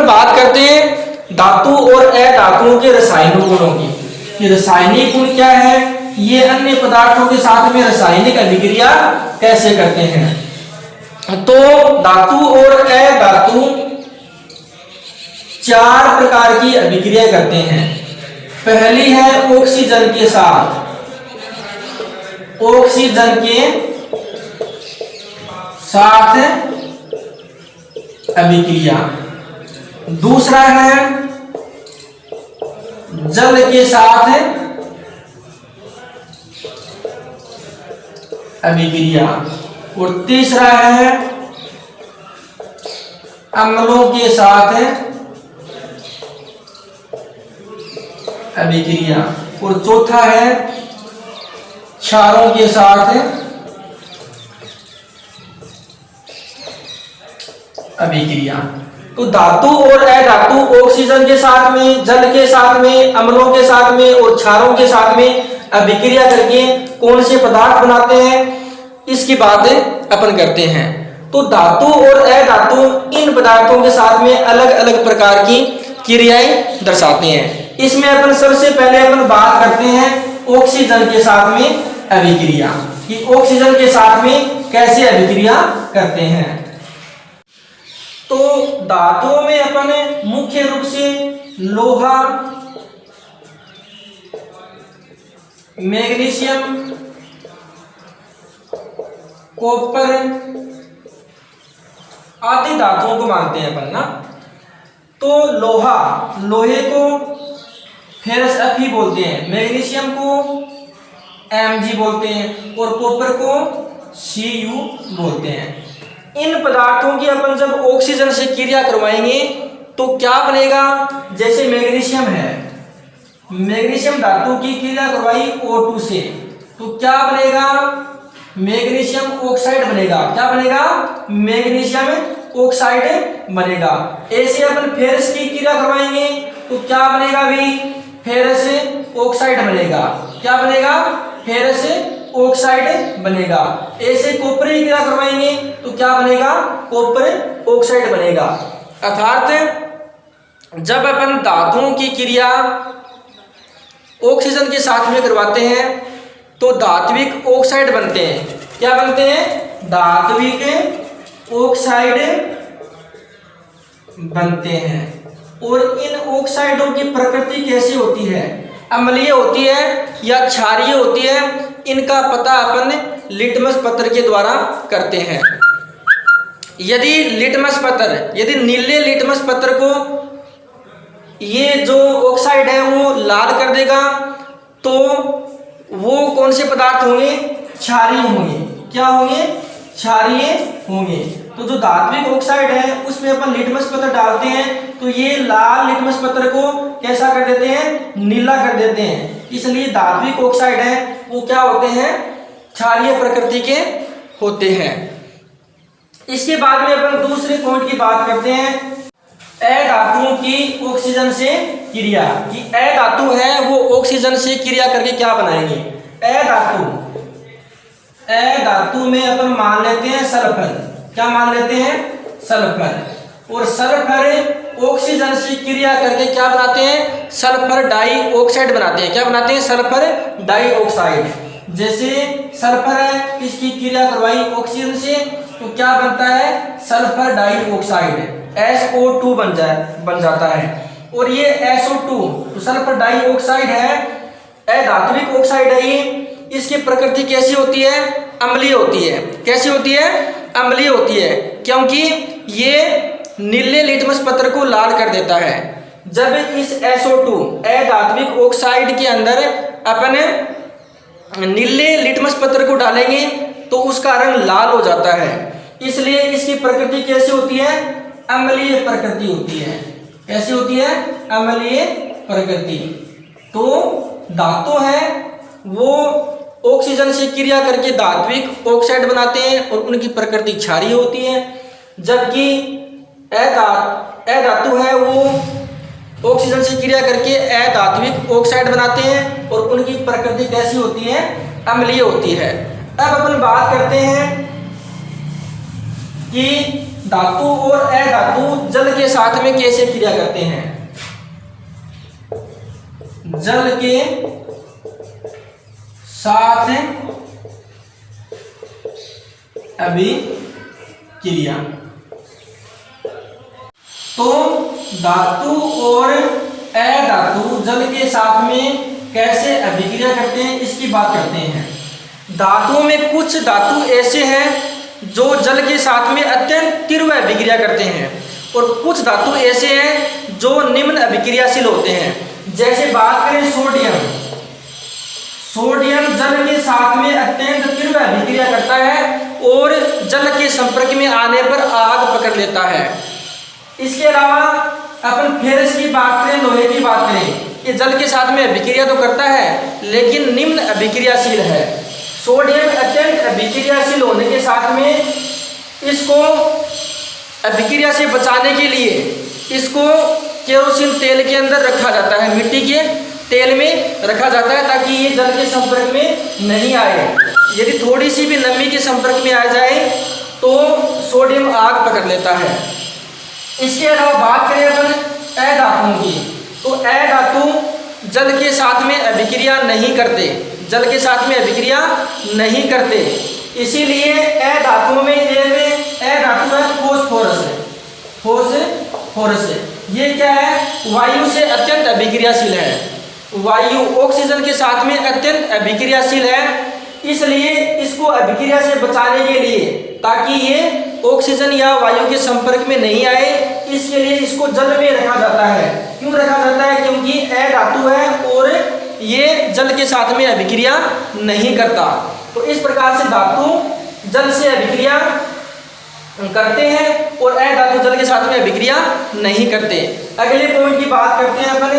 अपन बात करते हैं धातु और अधातुओं के रासायनिक गुणों की। ये रासायनिक गुण क्या है, ये अन्य पदार्थों के साथ में रासायनिक अभिक्रिया कैसे करते हैं। तो धातु और अधातु 4 प्रकार की अभिक्रिया करते हैं। पहली है ऑक्सीजन के साथ, ऑक्सीजन के साथ अभिक्रिया। दूसरा है जल के साथ अभिक्रिया। और तीसरा है अम्लों के साथ अभिक्रिया। और चौथा है क्षारों के साथ अभिक्रिया। तो धातु और अधातु ऑक्सीजन के साथ में, जल के साथ में, अम्लों के साथ में और क्षारों के साथ में अभिक्रिया करके कौन से पदार्थ बनाते हैं, इसकी बात अपन करते हैं। तो धातु और अधातु इन पदार्थों के साथ में अलग अलग प्रकार की क्रियाएं दर्शाते हैं। इसमें अपन सबसे पहले अपन बात करते हैं ऑक्सीजन के साथ में अभिक्रिया, कि ऑक्सीजन के साथ में कैसे अभिक्रिया करते हैं। तो धातुओं में अपन मुख्य रूप से लोहा, मैग्नीशियम, कॉपर आदि धातुओं को मानते हैं अपन ना। तो लोहा, लोहे को फेरस Fe बोलते हैं, मैग्नीशियम को Mg बोलते हैं और कॉपर को Cu बोलते हैं। इन पदार्थों की अपन जब ऑक्सीजन से क्रिया करवाएंगे तो क्या बनेगा, जैसे मैग्नीशियम है, मैग्नीशियम धातु की क्रिया करवाई O2 से तो क्या बनेगा, मैग्नीशियम ऑक्साइड बनेगा। क्या बनेगा, मैग्नीशियम ऑक्साइड बनेगा। ऐसे अपन फेरस की क्रिया करवाएंगे तो क्या बनेगा भी, फेरस ऑक्साइड बनेगा। क्या बनेगा, फेरस ऑक्साइड बनेगा। ऐसे कॉपर की क्रिया करवाएंगे तो क्या बनेगा, कॉपर ऑक्साइड बनेगा। अर्थात जब अपन धातुओं की क्रिया ऑक्सीजन के साथ में करवाते हैं तो धात्विक ऑक्साइड बनते हैं। क्या बनते हैं, धात्विक ऑक्साइड बनते हैं। और इन ऑक्साइडों की प्रकृति कैसी होती है, अम्लीय होती है या क्षारीय होती है, इनका पता अपन लिटमस पत्र के द्वारा करते हैं। यदि नीले लिटमस पत्र को ये जो ऑक्साइड है वो लाल कर देगा तो वो कौन से पदार्थ होंगे, क्षारीय होंगे। क्या होंगे, क्षारीय होंगे। तो जो धात्विक ऑक्साइड है उसमें अपन लिटमस पत्र डालते हैं तो ये लाल लिटमस पत्र को कैसा कर देते हैं, नीला कर देते हैं। इसलिए धात्विक ऑक्साइड है वो क्या होते हैं, क्षारीय प्रकृति के होते हैं। इसके बाद में अपन दूसरे पॉइंट की बात करते हैं अधातुओं की ऑक्सीजन से क्रिया, कि अधातु है वो ऑक्सीजन से क्रिया करके क्या बनाएंगे। अधातु में अपन मान लेते हैं सल्फर। क्या मान लेते हैं, सल्फर। और सल्फर ऑक्सीजन से क्रिया करके क्या बनाते हैं, सल्फर डाइऑक्साइड बनाते हैं। क्या बनाते हैं, सल्फर डाइऑक्साइड। जैसे सल्फर है, इसकी क्रिया करवाई ऑक्सीजन से तो क्या बनता है, सल्फर डाइऑक्साइड, SO2 बन जाता है। और ये SO2 तो सल्फर डाइऑक्साइड है, अधात्विक ऑक्साइड है ये। इसकी प्रकृति कैसी होती है, अम्लीय होती है। कैसी होती है, अम्लीय होती है, क्योंकि ये नीले लिटमस पत्र को लाल कर देता है। जब इस SO2 अधात्विक ऑक्साइड के अंदर अपन नीले लिटमस पत्र को डालेंगे तो उसका रंग लाल हो जाता है। इसलिए इसकी प्रकृति कैसी होती है, अम्लीय प्रकृति होती है। कैसी होती है, अम्लीय प्रकृति। तो धातु है वो ऑक्सीजन से क्रिया करके धात्विक ऑक्साइड बनाते हैं और उनकी प्रकृति क्षारीय होती है। जबकि अधातु है वो ऑक्सीजन से क्रिया करके अधात्विक ऑक्साइड बनाते हैं और उनकी प्रकृति कैसी होती है, अम्लीय होती है। अब अपन बात करते हैं कि धातु और अधातु जल के साथ में कैसे क्रिया करते हैं? जल के साथ अभिक्रिया। तो धातु और अधातु जल के साथ में कैसे अभिक्रिया करते हैं इसकी बात करते हैं। धातुओं में कुछ धातु ऐसे हैं जो जल के साथ में अत्यंत तीव्र अभिक्रिया करते हैं और कुछ धातु ऐसे हैं जो निम्न अभिक्रियाशील होते हैं। जैसे बात करें सोडियम, सोडियम जल के साथ में अत्यंत तीव्र अभिक्रिया करता है और जल के संपर्क में आने पर आग पकड़ लेता है। इसके अलावा अपन फेरस की बात करें, लोहे की बात करें, ये जल के साथ में अभिक्रिया तो करता है लेकिन निम्न अभिक्रियाशील है। सोडियम अत्यंत अभिक्रियाशील होने के साथ में इसको अभिक्रिया से बचाने के लिए इसको केरोसिन तेल के अंदर रखा जाता है, मिट्टी के तेल में रखा जाता है ताकि ये जल के संपर्क में नहीं आए। यदि थोड़ी सी भी नमी के संपर्क में आ जाए तो सोडियम आग पकड़ लेता है। इसके अलावा बात करें अपन अधातुओं की, तो अधातु जल के साथ में अभिक्रिया नहीं करते, जल के साथ में अभिक्रिया नहीं करते। इसीलिए अधातुओं में एक अधातु है फोस्फोरस, फोस्फोरस ये क्या है? वायु से अत्यंत अभिक्रियाशील है। वायु ऑक्सीजन के साथ में अत्यंत अभिक्रियाशील है, इसलिए इसको अभिक्रिया से बचाने के लिए ताकि ये ऑक्सीजन या वायु के संपर्क में नहीं आए, इसके लिए इसको जल में रखा जाता है। क्यों रखा जाता है? क्योंकि अधातु है और ये जल के साथ में अभिक्रिया नहीं करता। तो इस प्रकार से धातु जल से अभिक्रिया करते हैं और अधातु जल के साथ में अभिक्रिया नहीं करते। अगले पॉइंट की बात करते हैं अपन।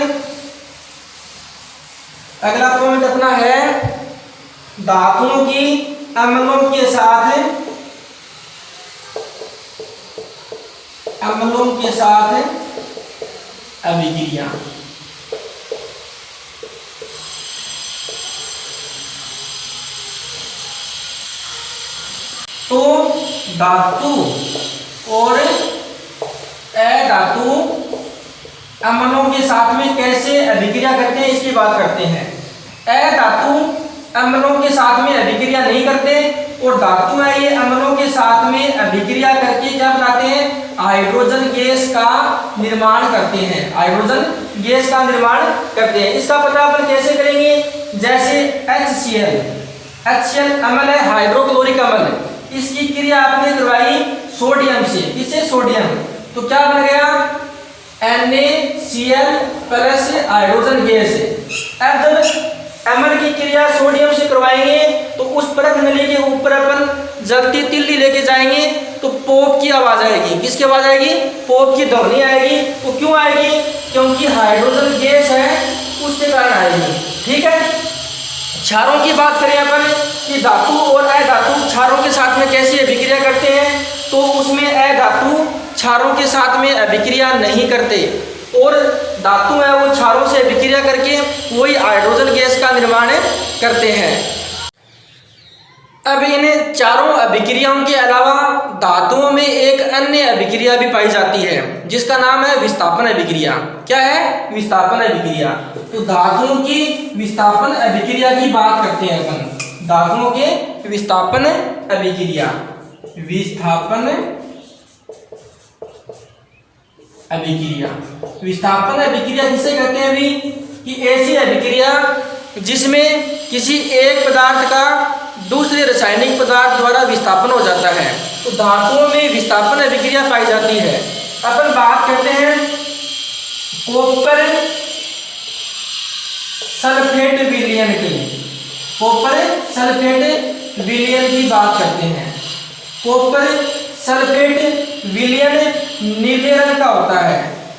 अगला पॉइंट अपना है धातुओं की अम्लों के साथ अभिक्रिया। तो धातु और अधातु अम्लों के साथ में कैसे अभिक्रिया करते हैं इसकी बात करते हैं। अधातु अम्लों के साथ में अभिक्रिया नहीं करते और धातु है ये अम्लों के साथ में अभिक्रिया करके क्या बनाते हैं? हाइड्रोजन गैस का निर्माण करते हैं, हाइड्रोजन गैस का निर्माण करते हैं। इसका पता अपन कैसे करेंगे? जैसे HCl अम्ल है, हाइड्रोक्लोरिक अम्ल, इसकी क्रिया आपने करवाई सोडियम से, किससे? सोडियम, तो क्या बन गया? NaCl plus hydrogen gas. अब जब अम्ल की क्रिया सोडियम से करवाएंगे तो उस परत नली के ऊपर अपन जलती तिल्ली लेके जाएंगे तो पोप की आवाज आएगी। किसकी आवाज आएगी? पोप की ध्वनि आएगी। वो क्यों आएगी? क्योंकि हाइड्रोजन गैस है उसके कारण आएगी। ठीक है। क्षारों की बात करें अपन कि धातु और अधातु क्षारों के साथ में कैसे अभिक्रिया करते हैं, तो उसमें अधातु क्षारों के साथ में अभिक्रिया नहीं करते और धातु है वो क्षारों से अभिक्रिया करके वही हाइड्रोजन गैस का निर्माण करते हैं। अब इन चारों अभिक्रियाओं के अलावा धातुओं में एक अन्य अभिक्रिया भी पाई जाती है जिसका नाम है विस्थापन अभिक्रिया। क्या है? विस्थापन अभिक्रिया। तो धातुओं की विस्थापन अभिक्रिया की बात करते हैं अपन। धातुओं के विस्थापन अभिक्रिया, विस्थापन अभिक्रिया, विस्थापन अभिक्रिया किसे कहते हैं अभी? कि ऐसी अभिक्रिया जिसमें किसी एक पदार्थ का दूसरे रासायनिक पदार्थ द्वारा विस्थापन हो जाता है। तो धातुओं में विस्थापन अभिक्रिया पाई जाती है। अपन बात करते हैं कॉपर सल्फेट विलयन की, कॉपर सल्फेट विलयन की बात करते हैं। कॉपर सल्फेट विलयन नीले रंग का होता है।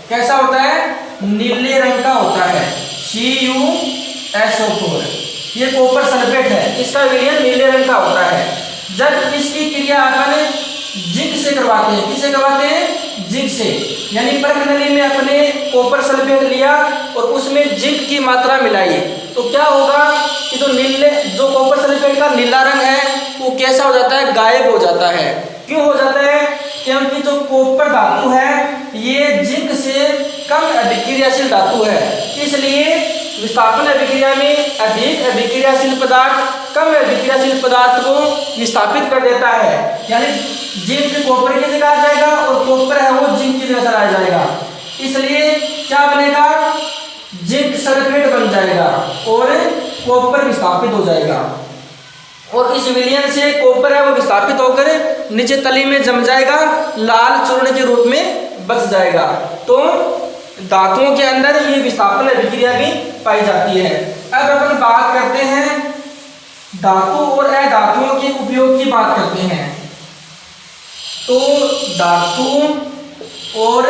कैसा होता है? नीले रंग का होता है, CuSO4। ये कॉपर सल्फेट है, इसका विलयन नीले रंग का होता है। जब इसकी क्रिया अपन जिंक से करवाते हैं, किससे करवाते हैं? जिंक से। यानी परख नली में अपने कॉपर सल्फेट लिया और उसमें जिंक की मात्रा मिलाई तो क्या होगा कि जो कॉपर सल्फेट का नीला रंग है वो कैसा हो जाता है? गायब हो जाता है। क्यों हो जाता है? क्योंकि जो कॉपर धातु है ये जिंक से कम अभिक्रियाशील धातु है, इसलिए विस्थापन अभिक्रिया में अधिक अभिक्रियाशील पदार्थ कम अभिक्रियाशील पदार्थ को विस्थापित कर देता है। यानी जिंक कॉपर की जगह आ जाएगा और कॉपर है वो जिंक की जगह आ जाएगा, इसलिए क्या बनेगा, जिंक सल्फेट बन जाएगा और कॉपर विस्थापित हो जाएगा। और इस विलयन से कॉपर है वो विस्थापित होकर नीचे तली में जम जाएगा, लाल चूर्ण के रूप में बच जाएगा। तो धातुओं के अंदर ये विस्थापन अभिक्रिया भी पाई जाती है। अब अपन बात करते हैं धातु और अधातुओं के उपयोग की बात करते हैं। तो धातु और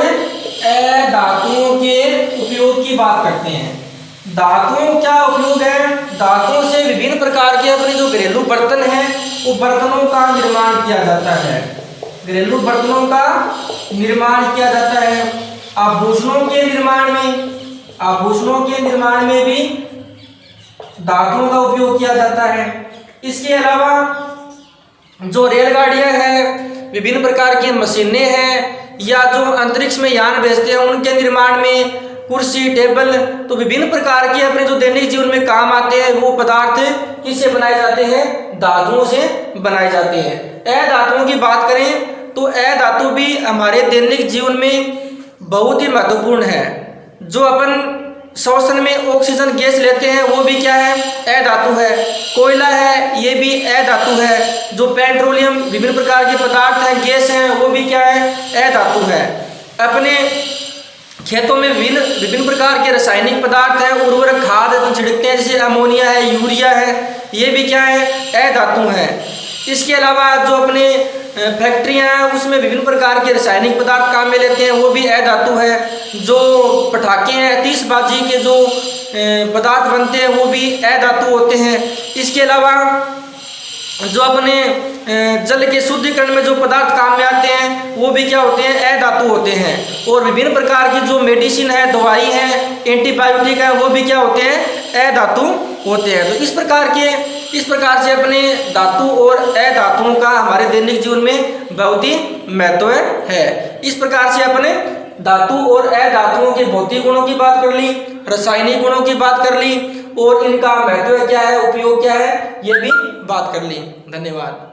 अधातुओं के उपयोग की बात करते हैं। धातुओं क्या उपयोग है, धातुओं से विभिन्न प्रकार के अपने जो घरेलू बर्तन हैं वो बर्तनों का निर्माण किया जाता है, घरेलू बर्तनों का निर्माण किया जाता है। आभूषणों के निर्माण में भी धातुओं का उपयोग किया जाता है। इसके अलावा जो रेलगाड़ियां हैं, विभिन्न प्रकार की मशीनें हैं, या जो अंतरिक्ष में यान भेजते हैं उनके निर्माण में कुर्सी, टेबल, तो विभिन्न प्रकार के अपने जो दैनिक जीवन में काम आते हैं वो पदार्थ किससे बनाए जाते हैं, धातुओं से बनाए जाते हैं। अधातुओं की बात करें तो अधातु भी हमारे दैनिक जीवन में बहुत ही महत्वपूर्ण है। जो अपन श्वसन में ऑक्सीजन गैस लेते हैं वो भी क्या है, अधातु है। कोयला है ये भी अधातु है। जो पेट्रोलियम विभिन्न प्रकार के पदार्थ हैं, गैस हैं, वो भी क्या है, अधातु है। अपने खेतों में विभिन्न प्रकार के रासायनिक पदार्थ हैं, उर्वरक खाद छिड़कते हैं, जैसे अमोनिया है, यूरिया है, ये भी क्या है, अधातु है। इसके अलावा जो अपने फैक्ट्रियां हैं उसमें विभिन्न प्रकार के रासायनिक पदार्थ काम में लेते हैं, वो भी अधातु है। जो पटाखे हैं, आतिशबाजी के जो पदार्थ बनते हैं वो भी अधातु होते हैं। इसके अलावा जो अपने जल के शुद्धिकरण में जो पदार्थ काम में आते हैं वो भी क्या होते हैं, अधातु होते हैं। और विभिन्न प्रकार की जो मेडिसिन है, दवाई है, एंटीबायोटिक है, वो भी क्या होते हैं, अधातु होते हैं। तो इस प्रकार से अपने धातु और अधातुओं का हमारे दैनिक जीवन में बहुत ही महत्व है। इस प्रकार से अपने धातु और अधातुओं के भौतिक गुणों की बात कर ली, रासायनिक गुणों की बात कर ली, और इनका महत्व क्या है, उपयोग क्या है, ये भी बात कर ली। धन्यवाद।